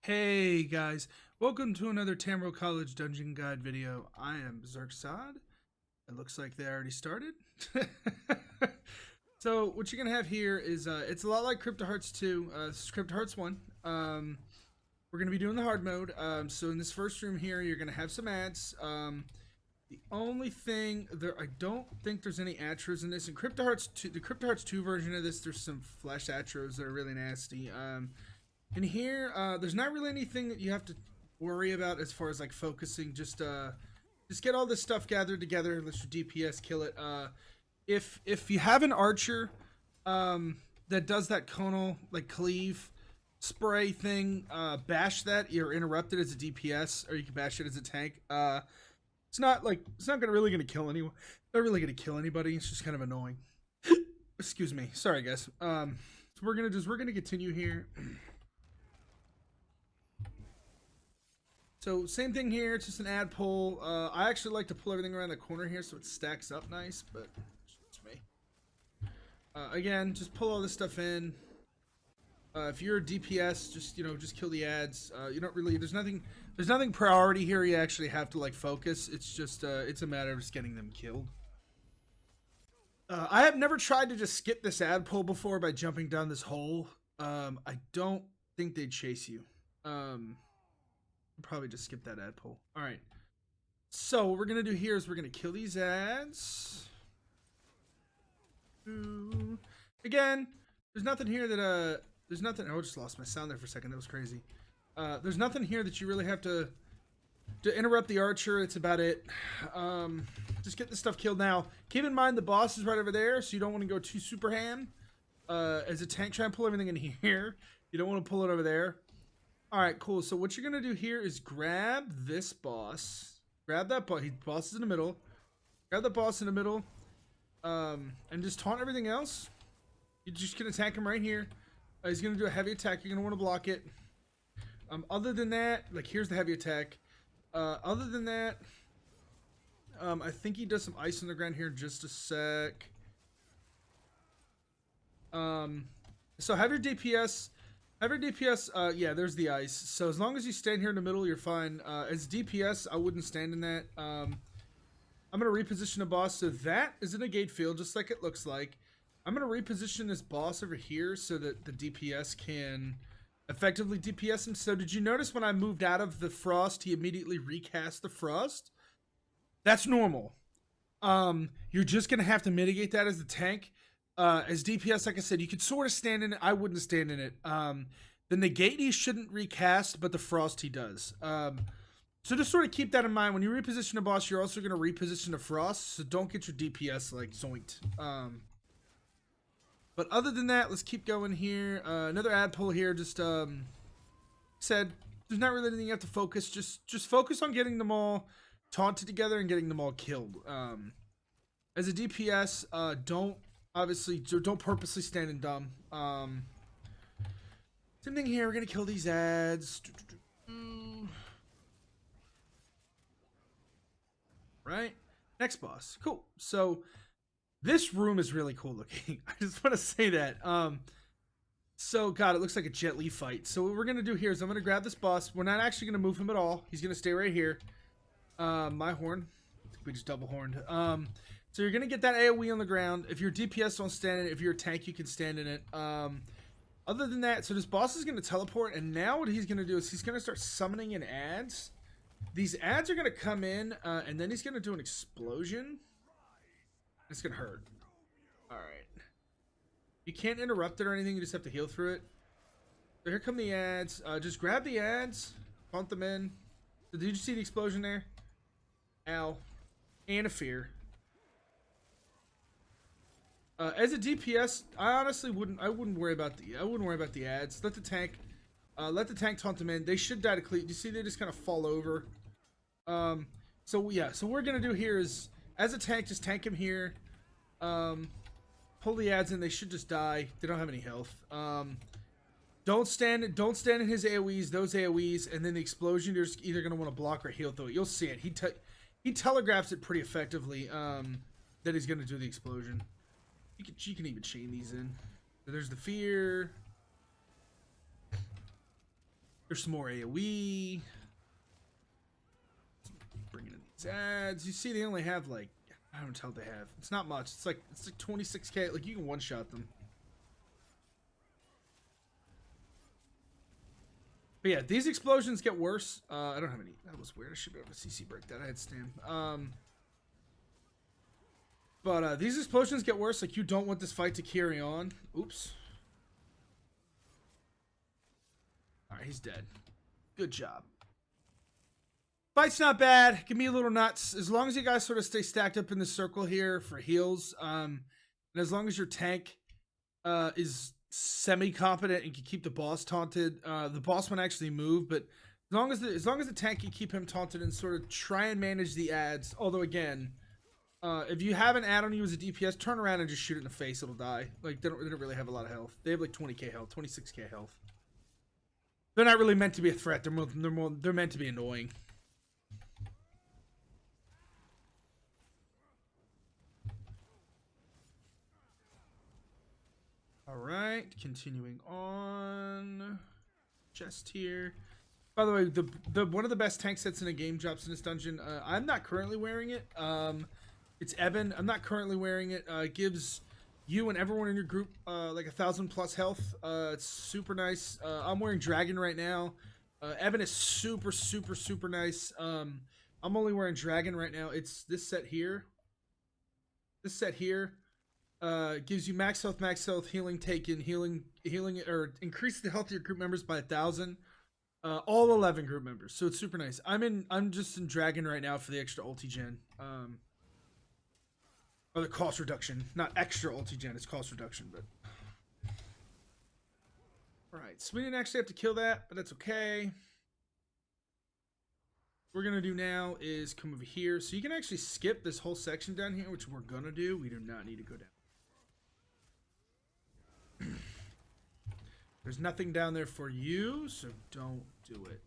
Hey guys, welcome to another Tamro College Dungeon Guide video. I am Zerksad. It looks like they already started. So what you're gonna have here is it's a lot like Crypt Hearts 2. This is Crypt Hearts 1. We're gonna be doing the hard mode. So in this first room here, you're gonna have some ads. The only thing there, I don't think there's any atros in this. In Crypt Hearts 2, the Crypt Hearts 2 version of this, there's some flesh atros that are really nasty. In here, there's not really anything that you have to worry about as far as like focusing. Just get all this stuff gathered together. Let your DPS kill it. If you have an archer that does that conal like cleave spray thing, bash that. You're interrupted as a DPS, or you can bash it as a tank. It's not really gonna kill anyone. Not really gonna kill anybody. It's just kind of annoying. Excuse me. Sorry, guys. So we're gonna continue here. So same thing here, it's just an ad pull. I actually like to pull everything around the corner here so it stacks up nice, but it's me. Again, just pull all this stuff in. If you're a DPS, just kill the ads. You don't really, there's nothing priority here you actually have to like focus. It's just, it's a matter of just getting them killed. I have never tried to just skip this ad pull before by jumping down this hole. I don't think they'd chase you. Probably just skip that ad pull. All right. So what we're gonna do here is we're gonna kill these ads. Again, there's nothing here that there's nothing. Oh, I just lost my sound there for a second. That was crazy. There's nothing here that you really have to interrupt the archer. It's about it. Just get this stuff killed now. Keep in mind the boss is right over there, so you don't want to go too super ham. As a tank, try and pull everything in here. You don't want to pull it over there. Alright, cool. So what you're going to do here is grab this boss. Grab that boss. Boss is in the middle. Grab the boss in the middle. And just taunt everything else. You're just going to attack him right here. He's going to do a heavy attack. You're going to want to block it. Other than that, like here's the heavy attack. Other than that, I think he does some ice on the ground here in just a sec. So have your DPS... yeah, there's the ice. So as long as you stand here in the middle, you're fine. As DPS, I wouldn't stand in that. I'm going to reposition the boss. So that is in a gate field, just like it looks like. I'm going to reposition this boss over here so that the DPS can effectively DPS him. So did you notice when I moved out of the frost, he immediately recast the frost? That's normal. You're just going to have to mitigate that as the tank. As DPS, like I said, you could sort of stand in it. I wouldn't stand in it. The negate he shouldn't recast, but the frost he does. So just sort of keep that in mind. When you reposition a boss, you're also going to reposition the frost, so don't get your DPS like zoinked. But other than that, let's keep going here. Another ad pull here. Just said there's not really anything you have to focus. Just focus on getting them all taunted together and getting them all killed. As a DPS, don't purposely stand in dumb. Same thing here. We're gonna kill these ads. Right. Next boss. Cool. So this room is really cool looking. I just want to say that. So God, it looks like a Jet Li fight. So what we're gonna do here is I'm gonna grab this boss. We're not actually gonna move him at all. He's gonna stay right here. My horn. I think we just double horned. So you're going to get that AoE on the ground. If you're DPS, don't stand in it. If you're a tank, you can stand in it. Other than that, so this boss is going to teleport, and now what he's going to do is he's going to start summoning in ads. These ads are going to come in, and then he's going to do an explosion. It's going to hurt. Alright. You can't interrupt it or anything. You just have to heal through it. So here come the ads. Just grab the ads. Punt them in. So did you see the explosion there? Ow. And a fear. As a DPS, I honestly wouldn't worry about the ads. Let the tank taunt them in. They should die to cleat. You see, they just kind of fall over. So yeah, so what we're gonna do here is, as a tank, just tank him here. Pull the ads in. They should just die. They don't have any health. Don't stand in his AoEs, those AoEs, and then the explosion. You're just either gonna want to block or heal through it. You'll see it. He telegraphs it pretty effectively. That he's gonna do the explosion. You can even chain these in. So there's the fear. There's some more AoE. Bringing in these ads. You see, they only have like, I don't know how they have. It's not much. It's like 26k. Like you can one shot them. But yeah, these explosions get worse. I don't have any. That was weird. I should be able to CC break that. I had stam. But these explosions get worse. Like you don't want this fight to carry on. Oops. All right, he's dead. Good job. Fight's not bad. Give me a little nuts. As long as you guys sort of stay stacked up in the circle here for heals, and as long as your tank is semi-competent and can keep the boss taunted, the boss won't actually move. But as long as the tank can keep him taunted and sort of try and manage the ads. Although again, if you have an add on you as a DPS, turn around and just shoot it in the face. It'll die. Like they don't really have a lot of health. They have like 20k health, 26k health. They're not really meant to be a threat. They're meant to be annoying. All right, continuing on. Chest here. By the way, the one of the best tank sets in a game drops in this dungeon. I'm not currently wearing it. It's Eben. I'm not currently wearing it. It gives you and everyone in your group like 1,000+ health. It's super nice. I'm wearing Dragon right now. Eben is super nice. I'm only wearing Dragon right now. It's this set here. This set here gives you max health, healing taken, healing, or increase the health of your group members by 1,000. All 11 group members, so it's super nice. I'm just in Dragon right now for the extra ulti gen. Or the cost reduction, not extra ulti gen, it's cost reduction, but. Alright, so we didn't actually have to kill that, but that's okay. What we're gonna do now is come over here. So you can actually skip this whole section down here, which we're gonna do. We do not need to go down. There's nothing down there for you, so don't do it.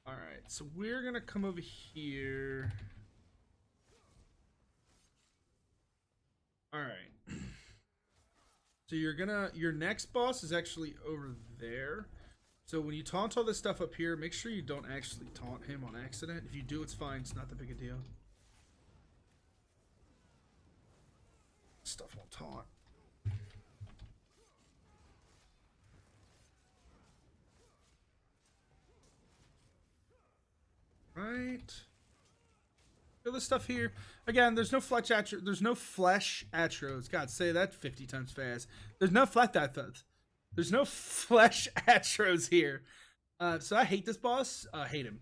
Alright, so we're gonna come over here. Alright. So your next boss is actually over there. So when you taunt all this stuff up here, make sure you don't actually taunt him on accident. If you do, it's fine. It's not that big a deal. Stuff won't taunt. Right. All this stuff here. Again, there's no flesh atro. There's no flesh atros. God, say that 50 times fast. There's no There's no flesh atros here. So I hate this boss. I hate him.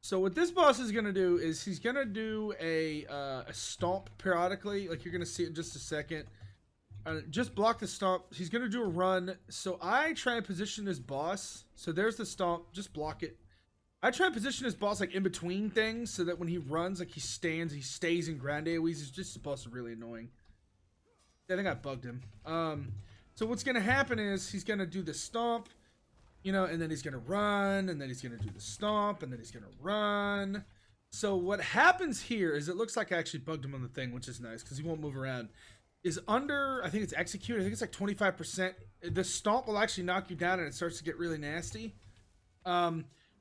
So what this boss is gonna do is he's gonna do a stomp periodically. Like you're gonna see it in just a second. Just block the stomp. He's gonna do a run. So I try and position this boss. So there's the stomp. Just block it. I try and position his boss like in between things so that when he runs, like he stays in Grande AoEs. He's just supposed to be really annoying. I think I bugged him. So what's gonna happen is he's gonna do the stomp, you know, and then he's gonna run, and then he's gonna do the stomp, and then he's gonna run. So what happens here is it looks like I actually bugged him on the thing, which is nice because he won't move around. Is under, I think it's execute. I think it's like 25%. The stomp will actually knock you down, and it starts to get really nasty.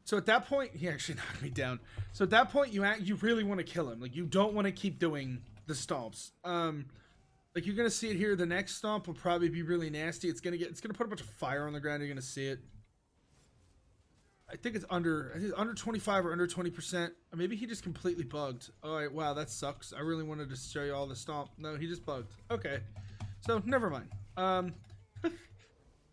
So at that point, he actually knocked me down. So at that point, you really want to kill him. Like you don't want to keep doing the stomps. Like you're gonna see it here. The next stomp will probably be really nasty. It's gonna put a bunch of fire on the ground. You're gonna see it. I think it's under 25 or under 20%. Or maybe he just completely bugged. All right, wow, that sucks. I really wanted to show you all the stomp. No, he just bugged. Okay, so never mind.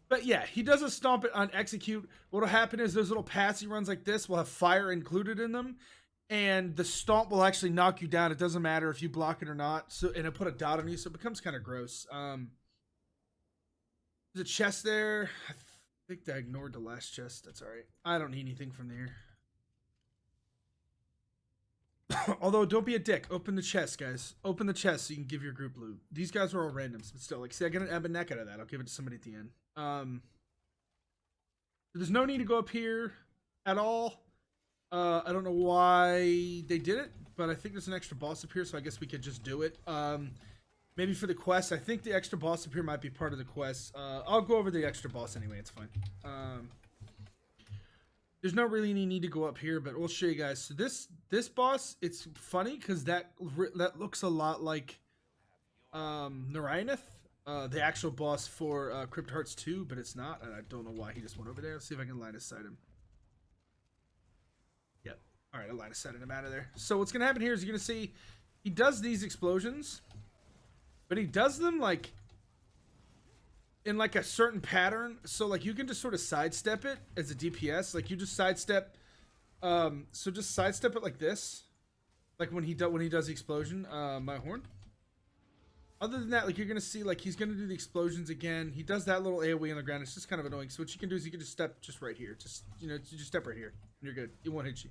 But yeah, he does a stomp it on execute. What'll happen is those little paths he runs like this will have fire included in them, and the stomp will actually knock you down. It doesn't matter if you block it or not. So, and it'll put a dot on you, so it becomes kind of gross. There's a chest there. I think I ignored the last chest. That's all right. I don't need anything from there. Although, don't be a dick. Open the chest, guys. Open the chest so you can give your group loot. These guys are all randoms, but still, like, see, I get an ebb and neck out of that. I'll give it to somebody at the end. There's no need to go up here at all. I don't know why they did it, but I think there's an extra boss up here, so I guess we could just do it. Maybe for the quest. I think the extra boss up here might be part of the quest. I'll go over the extra boss anyway. It's fine. There's not really any need to go up here, but we'll show you guys. So this boss, it's funny because that looks a lot like Narayanth, the actual boss for Crypt Hearts 2, but it's not, and I don't know why he just went over there. Let's see if I can line of sight him. Yep. All right, I line of sight him out of there. So what's gonna happen here is you're gonna see he does these explosions, but he does them like in like a certain pattern. So like you can just sort of sidestep it as a DPS. Like you just sidestep. So just sidestep it like this, like when he does the explosion. My horn. Other than that, like you're gonna see, like he's gonna do the explosions again. He does that little AOE on the ground. It's just kind of annoying. So what you can do is you can just step just right here. Just you just step right here, and you're good. It won't hit you.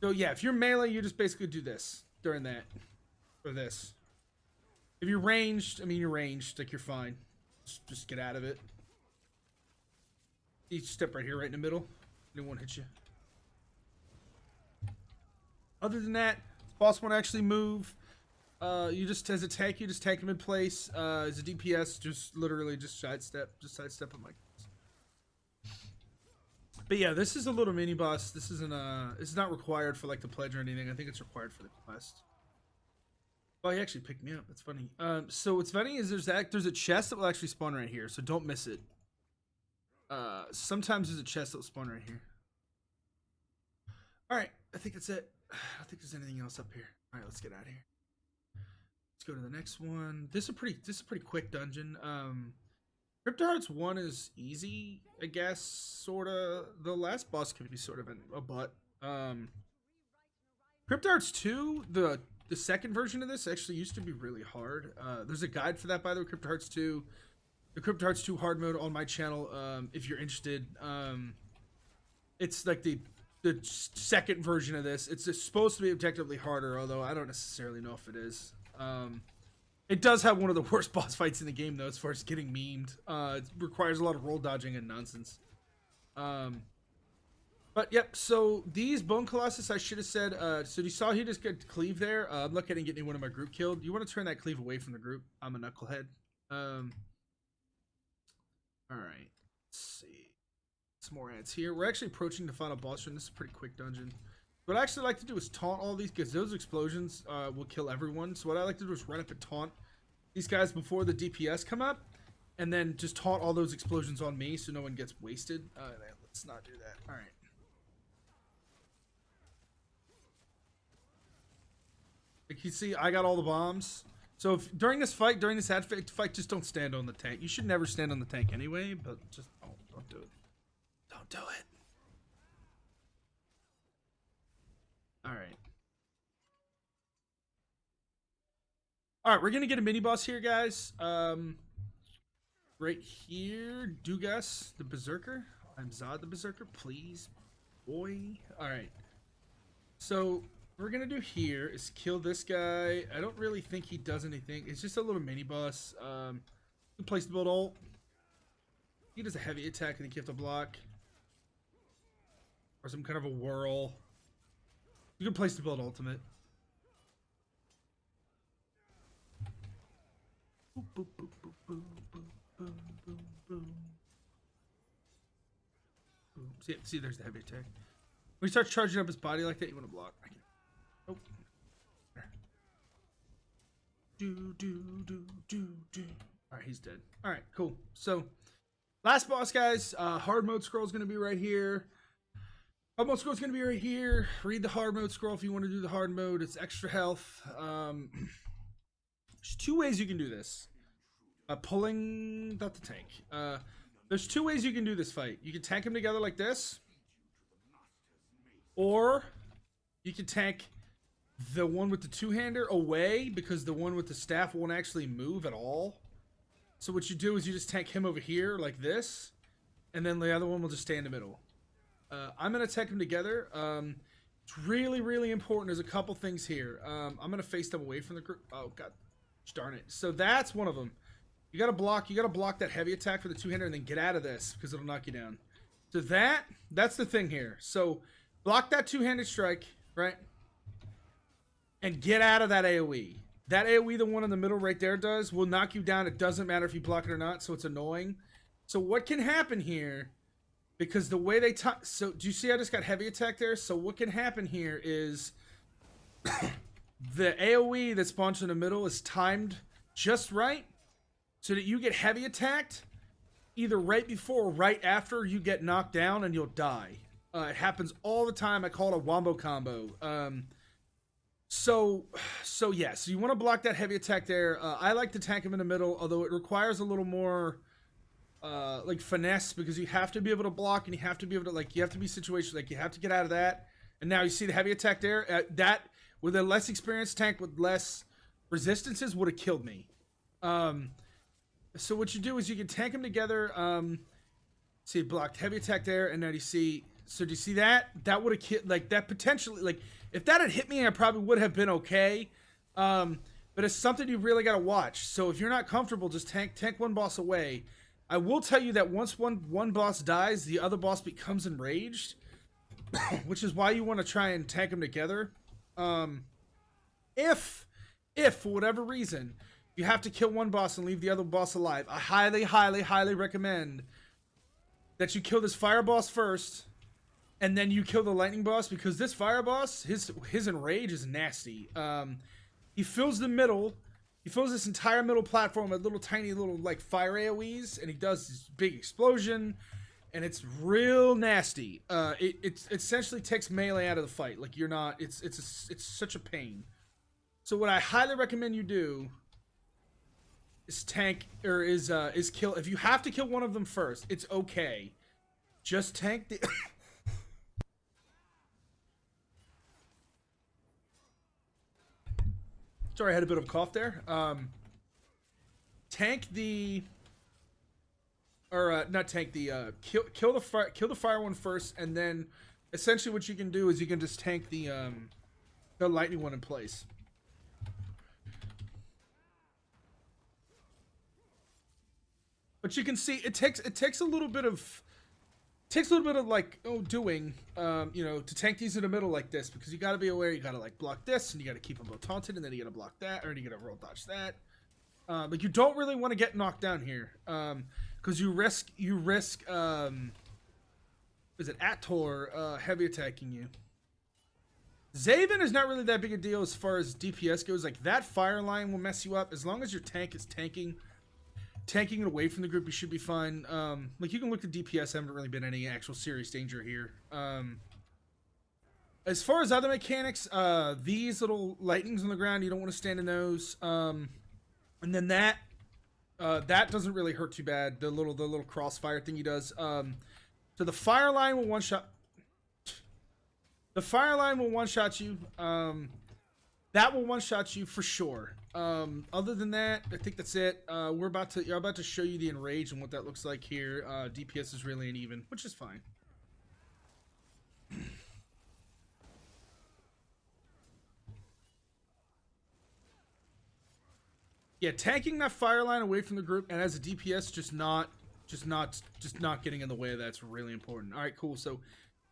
So yeah, if you're melee, you just basically do this during that, or this. If you're ranged, I mean you're ranged, like you're fine. Just get out of it. You step right here, right in the middle. It won't hit you. Other than that, the boss won't actually move. You just, as a tank, you just tank him in place. As a DPS, just literally just sidestep him like this. But yeah, this is a little mini boss. This isn't it's not required for like the pledge or anything. I think it's required for the quest. Oh, he actually picked me up. That's funny. So what's funny is there's a chest that will actually spawn right here, so don't miss it. Sometimes there's a chest that will spawn right here. All right, I think that's it. I don't think there's anything else up here. All right, let's get out of here. Let's go to the next one. This is a pretty quick dungeon. Crypt Hearts 1 is easy, I guess, sorta. The last boss can be sort of a butt. Crypt Hearts 2, the second version of this actually used to be really hard. There's a guide for that, by the way, Crypt Hearts 2. The Crypt Hearts 2 hard mode on my channel, if you're interested. It's like the second version of this. It's supposed to be objectively harder, although I don't necessarily know if it is. It does have one of the worst boss fights in the game, though, as far as getting memed. It requires a lot of roll dodging and nonsense. But yep, so these Bone Colossus, I should have said, so you saw he just get cleave there. I'm not getting any one of my group killed. You want to turn that cleave away from the group. I'm a knucklehead. Alright, let's see. Some more ants here. We're actually approaching the final boss room. This is a pretty quick dungeon. What I actually like to do is taunt all these, because those explosions will kill everyone. So what I like to do is run up and taunt these guys before the DPS come up, and then just taunt all those explosions on me so no one gets wasted. Let's not do that. Alright. Like you see, I got all the bombs. So if during this fight, fight, just don't stand on the tank. You should never stand on the tank anyway, but just don't do it. Don't do it. Alright. Alright, we're gonna get a mini boss here, guys. Right here, Dugas the Berserker. I'm Zod the Berserker, please. Boy. Alright. So what we're gonna do here is kill this guy. I don't really think he does anything. It's just a little mini boss. Good place to build ult. He does a heavy attack and then you have to block. Or some kind of a whirl. Good place to build ultimate. Boop, boop, boop, boop, boop, boop, boom, boom, boom. Boom. See, there's the heavy attack. When he starts charging up his body like that, you want to block. I can't. Nope. Alright, he's dead. Alright, cool. So, last boss, guys. Hard mode scroll is going to be right here. Hard mode scroll is going to be right here. Read the hard mode scroll if you want to do the hard mode. It's extra health. There's two ways you can do this. Pulling... Not the tank. There's two ways you can do this fight. You can tank them together like this. Or you can tank the one with the two-hander away because the one with the staff won't actually move at all. So what you do is you just tank him over here like this. And then the other one will just stay in the middle. I'm going to tank them together. It's really, really important. There's a couple things here. I'm going to face them away from the group. Oh, God. Darn it. So that's one of them. You got to block that heavy attack for the two-hander and then get out of this because it'll knock you down. So that's the thing here. So block that two-handed strike, right? And get out of that AoE. That AoE, the one in the middle right there does, will knock you down. It doesn't matter if you block it or not, so it's annoying. So what can happen here, because the way they... So, do you see I just got heavy attack there? So what can happen here is the AoE that spawns in the middle is timed just right so that you get heavy attacked either right before or right after you get knocked down and you'll die. It happens all the time. I call it a wombo combo. So you want to block that heavy attack there. I like to tank him in the middle, although it requires a little more like finesse, because you have to be able to block and you have to be able to, like, you have to be situational, like you have to get out of that. And now you see the heavy attack there. That with a less experienced tank with less resistances would have killed me. So what you do is you can tank them together. See, blocked heavy attack there, and now you see. So do you see that? That would have killed, like, that potentially, like, if that had hit me, I probably would have been okay. But it's something you really got to watch. So if you're not comfortable, just tank one boss away. I will tell you that once one boss dies, the other boss becomes enraged, which is why you want to try and tank them together. If for whatever reason you have to kill one boss and leave the other boss alive, I highly recommend that you kill this fire boss first, and then you kill the lightning boss, because this fire boss, his enrage is nasty. He fills the middle. He fills this entire middle platform with little tiny like fire AoEs, and he does this big explosion, and it's real nasty. It essentially takes melee out of the fight. Like, you're not. It's such a pain. So what I highly recommend you do is tank, or is kill. If you have to kill one of them first, it's okay. Just tank the. Sorry, I had a bit of a cough there. Tank the, or not tank the. Kill the fire one first, and then essentially what you can do is you can just tank the lightning one in place. But you can see it takes a little bit of like doing to tank these in the middle like this, because you got to be aware, you got to like block this, and you got to keep them both taunted, and then you got to block that, or you got to roll dodge that. Like, you don't really want to get knocked down here, because you risk is it Ator heavy attacking you. Zaven is not really that big a deal as far as DPS goes. Like, that fire line will mess you up. As long as your tank is tanking it away from the group, you should be fine. Like, you can look at DPS, haven't really been any actual serious danger here. As far as other mechanics, these little lightnings on the ground, you don't want to stand in those. And then that doesn't really hurt too bad. The little crossfire thing he does. So the fire line will one-shot. The fire line will one-shot you. That will one-shot you for sure. Other than that, I think that's it. You're about to show you the enrage and what that looks like here. DPS is really uneven, which is fine. Yeah, tanking that fire line away from the group, and as a DPS, just not getting in the way of that's really important. All right, cool. So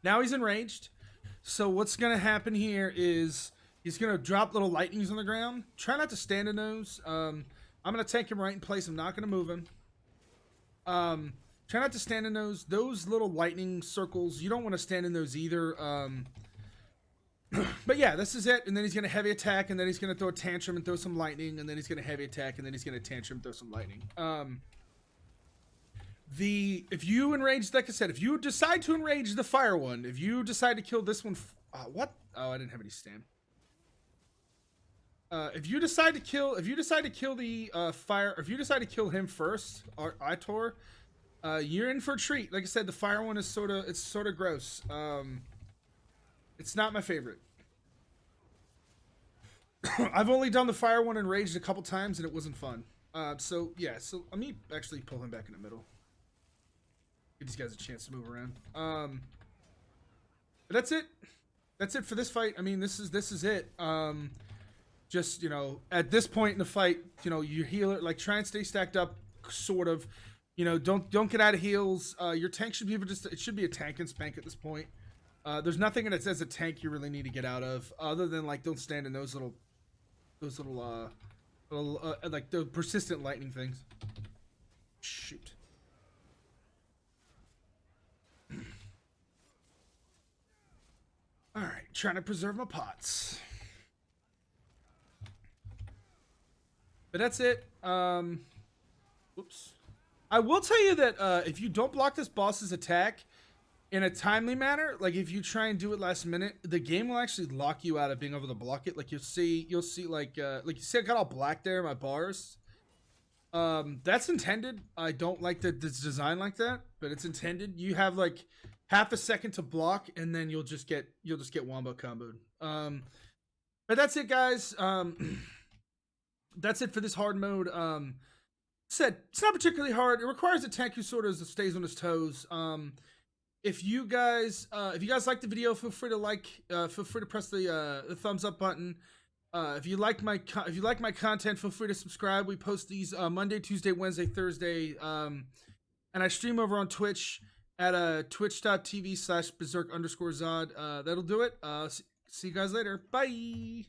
now he's enraged. So what's gonna happen here is he's going to drop little lightnings on the ground. Try not to stand in those. I'm going to tank him right in place. I'm not going to move him. Try not to stand in those. Those little lightning circles, you don't want to stand in those either. But yeah, this is it. And then he's going to heavy attack, and then he's going to throw a tantrum and throw some lightning, and then he's going to heavy attack, and then he's going to tantrum and throw some lightning. If you enrage, like I said, if you decide to enrage the fire one, if you decide to kill this one, what? Oh, I didn't have any stam. If you decide to kill the fire, or if you decide to kill him first, or Ator, you're in for a treat. Like I said, the fire one is sort of gross. It's not my favorite. I've only done the fire one enraged a couple times, and it wasn't fun. So yeah, so let me actually pull him back in the middle. Give these guys a chance to move around. But that's it. That's it for this fight. I mean, this is it. Just, at this point in the fight, you heal it, like, try and stay stacked up, sort of. Don't get out of heals. Your tank should be able to, it should be a tank and spank at this point. There's nothing that says a tank you really need to get out of, other than, like, don't stand in those little those little like the persistent lightning things. Shoot. All right, trying to preserve my pots. But that's it. Whoops. I will tell you that if you don't block this boss's attack in a timely manner, like if you try and do it last minute, the game will actually lock you out of being able to block it. Like you'll see like you see I got all black there in my bars. That's intended. I don't like that it's designed like that, but it's intended. You have like half a second to block, and then you'll just get wombo comboed. But that's it, guys. That's it for this hard mode. Said it's not particularly hard. It requires a tank who sort of stays on his toes. If you guys like the video, feel free to press the thumbs up button. If you like my content, feel free to subscribe. We post these Monday, Tuesday, Wednesday, Thursday, and I stream over on Twitch at twitch.tv/berserk_zod. That'll do it. See you guys later. Bye.